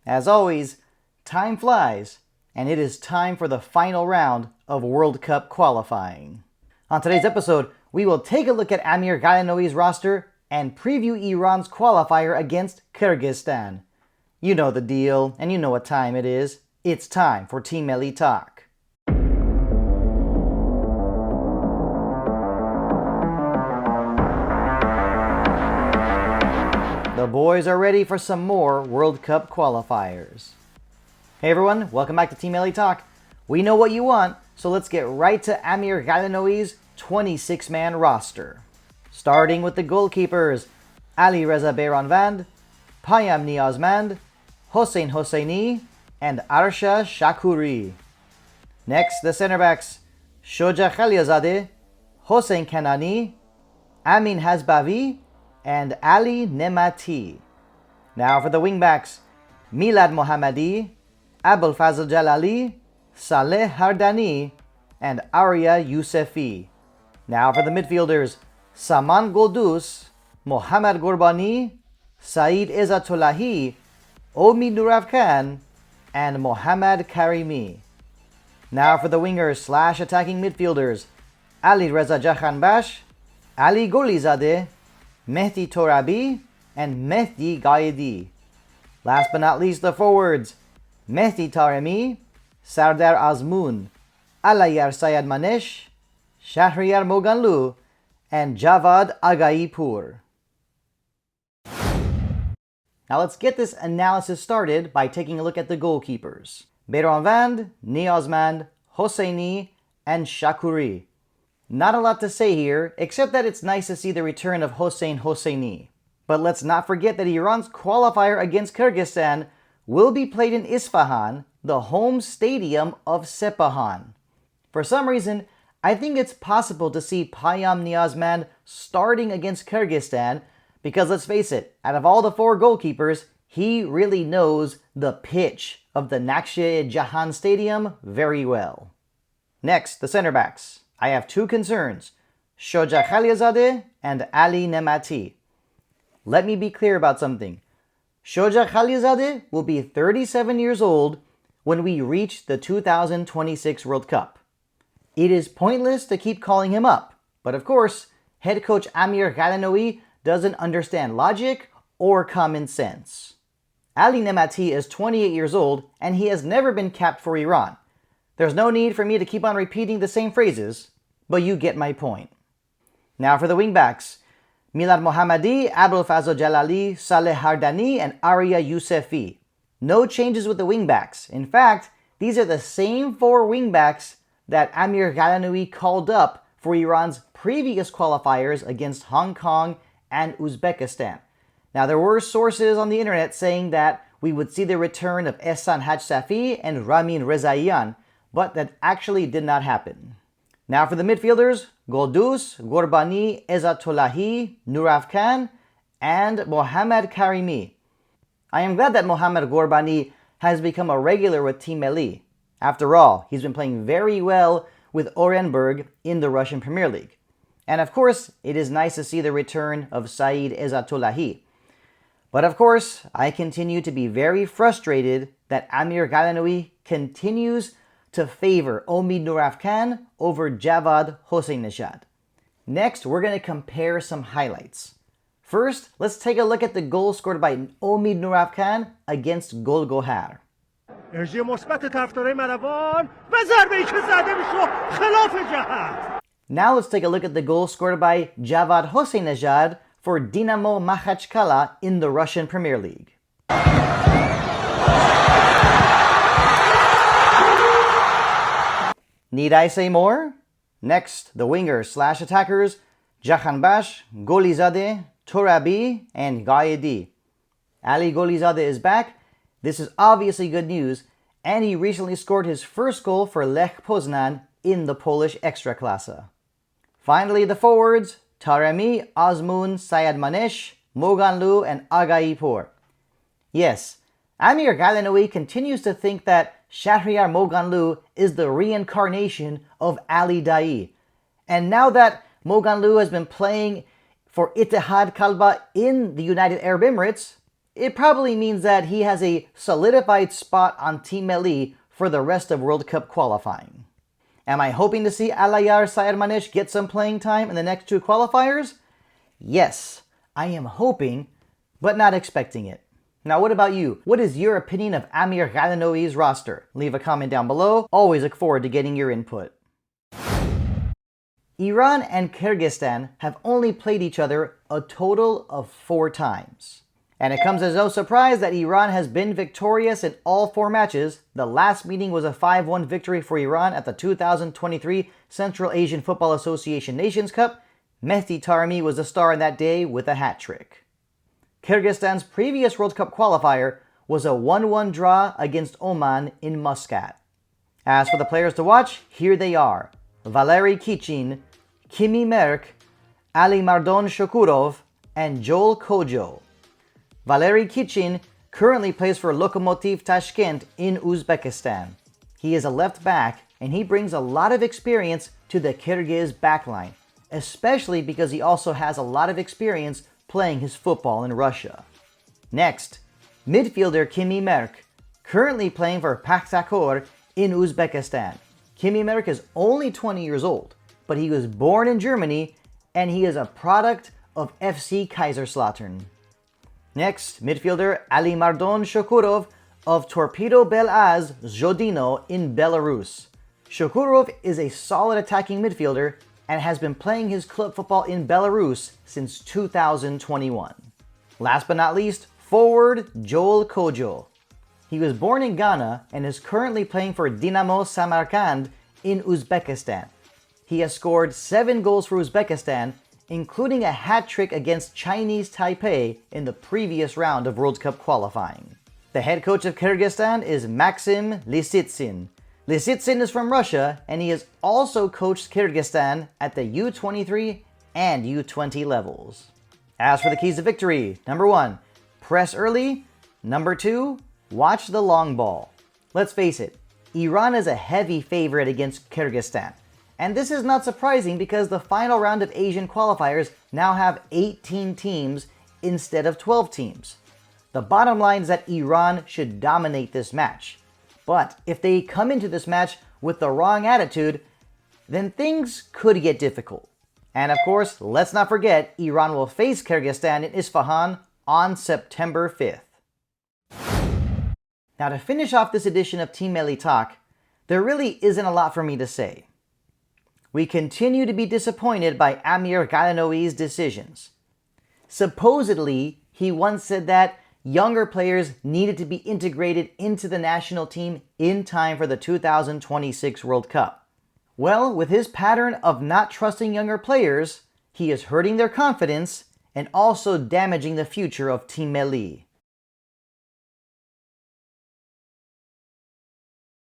As always, time flies, and it is time for the final round of World Cup qualifying. On today's episode, we will take a look at Amir Ghalenoei's roster and preview Iran's qualifier against Kyrgyzstan. You know the deal, and you know what time it is. It's time for Team Melli Talk. The boys are ready for some more World Cup qualifiers. Hey everyone, welcome back to Team Melli Talk. We know what you want, so let's get right to Amir Ghalenoei's 26-man roster. Starting with the goalkeepers, Ali Reza Behranvand, Payam Niazmand, Hossein Hosseini, and Arsha Shakuri. Next, the center backs, Shoja Khaliazadeh, Hossein Kanani, Amin Hazbavi, and Ali Nemati. Now for the wingbacks, Milad Mohammadi, Abul Fazl Jalali, Saleh Hardani, and Arya Yousefi. Now for the midfielders, Saman Goldus, Mohammad Gorbani, Saeed Ezatullahi, Omid Nuravkan, and Mohammad Karimi. Now for the wingers / attacking midfielders, Ali Reza Jakhanbash, Ali Golizadeh, Mehdi Torabi, and Mehdi Gaidi. Last but not least, the forwards, Mehdi Taremi, Sardar Azmoun, Alayar Sayed Manesh, Shahriyar Moganlu, and Javad Agaipur. Now let's get this analysis started by taking a look at the goalkeepers. Behranvand, Niazmand, Hosseini, and Shakuri. Not a lot to say here, except that it's nice to see the return of Hossein Hosseini. But let's not forget that Iran's qualifier against Kyrgyzstan will be played in Isfahan, the home stadium of Sepahan. For some reason, I think it's possible to see Payam Niazmand starting against Kyrgyzstan because let's face it, out of all the four goalkeepers, he really knows the pitch of the Nakhchieh-Jahan Stadium very well. Next, the center backs. I have two concerns, Shoja Khaliazadeh and Ali Nemati. Let me be clear about something. Shoja Khaliazadeh will be 37 years old when we reach the 2026 World Cup. It is pointless to keep calling him up, but of course, head coach Amir Ghalenoei doesn't understand logic or common sense. Ali Nemati is 28 years old and he has never been capped for Iran. There's no need for me to keep on repeating the same phrases, but you get my point. Now for the wingbacks, Milad Mohammadi, Abul Fazl Jalali, Saleh Hardani, and Arya Yousefi. No changes with the wingbacks. In fact, these are the same four wingbacks that Amir Ghalenoei called up for Iran's previous qualifiers against Hong Kong and Uzbekistan. Now there were sources on the internet saying that we would see the return of Ehsan Hajsafi and Ramin Rezaian, but that actually did not happen. Now for the midfielders, Goldus, Gorbani, Ezatullahi, Nuravkan, and Mohammad Karimi. I am glad that Mohammad Gorbani has become a regular with Team Melli. After all, he's been playing very well with Orenburg in the Russian Premier League. And of course, it is nice to see the return of Saeed Ezatullahi. But of course, I continue to be very frustrated that Amir Ghalenoei continues to favor Omid Nuravkan over Javad Hossein-Nejad. Next, we're going to compare some highlights. First, let's take a look at the goal scored by Omid Nuravkan against Gol Gohar. انرژی مثبت طرفدارای ملوان و ضربه‌ای که زده میشه خلاف جهت. Now let's take a look at the goal scored by Javad Hossein-Nejad for Dinamo Makhachkala in the Russian Premier League. Need I say more? Next, the wingers / attackers, Jakhanbash, Golizadeh, Torabi, and Gaidi. Ali Golizadeh is back. This is obviously good news, and he recently scored his first goal for Lech Poznan in the Polish Ekstraklasa. Finally, the forwards, Taremi, Azmoun, Sayed Manesh, Moganlu, and Agaipur. Yes, Amir Ghalenoei continues to think that Shahriyar Moganlu is the reincarnation of Ali Daei. And now that Moganlu has been playing for Ittihad Kalba in the United Arab Emirates, it probably means that he has a solidified spot on Team Melli for the rest of World Cup qualifying. Am I hoping to see Alayar Sayarmanesh get some playing time in the next two qualifiers? Yes, I am hoping, but not expecting it. Now what about you? What is your opinion of Amir Ghalenoei's roster? Leave a comment down below. Always look forward to getting your input. Iran and Kyrgyzstan have only played each other a total of 4 times. And it comes as no surprise that Iran has been victorious in all 4 matches. The last meeting was a 5-1 victory for Iran at the 2023 Central Asian Football Association Nations Cup. Mehdi Taremi was the star in that day with a hat-trick. Kyrgyzstan's previous World Cup qualifier was a 1-1 draw against Oman in Muscat. As for the players to watch, here they are: Valery Kichin, Kimi Merk, Ali Mardon Shokurov, and Joel Kojo. Valery Kichin currently plays for Lokomotiv Tashkent in Uzbekistan. He is a left back and he brings a lot of experience to the Kyrgyz backline, especially because he also has a lot of experience playing his football in Russia. Next, midfielder Kimi Merk, currently playing for Pakhtakor in Uzbekistan. Kimi Merk is only 20 years old, but he was born in Germany and he is a product of FC Kaiserslautern. Next, midfielder Ali Mardon Shokurov of Torpedo Belaz Zhodino in Belarus. Shokurov is a solid attacking midfielder and has been playing his club football in Belarus since 2021. Last but not least, forward Joel Kojo. He was born in Ghana and is currently playing for Dinamo Samarkand in Uzbekistan. He has scored 7 goals for Uzbekistan, including a hat-trick against Chinese Taipei in the previous round of World Cup qualifying. The head coach of Kyrgyzstan is Maxim Lisitsin. Lisitsin is from Russia, and he has also coached Kyrgyzstan at the U23 and U20 levels. As for the keys to victory, number 1, press early. Number 2, watch the long ball. Let's face it, Iran is a heavy favorite against Kyrgyzstan. And this is not surprising because the final round of Asian qualifiers now have 18 teams instead of 12 teams. The bottom line is that Iran should dominate this match. But if they come into this match with the wrong attitude, then things could get difficult. And of course, let's not forget, Iran will face Kyrgyzstan in Isfahan on September 5th. Now to finish off this edition of Team Melli Talk, there really isn't a lot for me to say. We continue to be disappointed by Amir Ghalenoei's decisions. Supposedly, he once said that younger players needed to be integrated into the national team in time for the 2026 World Cup. Well, with his pattern of not trusting younger players, he is hurting their confidence and also damaging the future of Team Melli.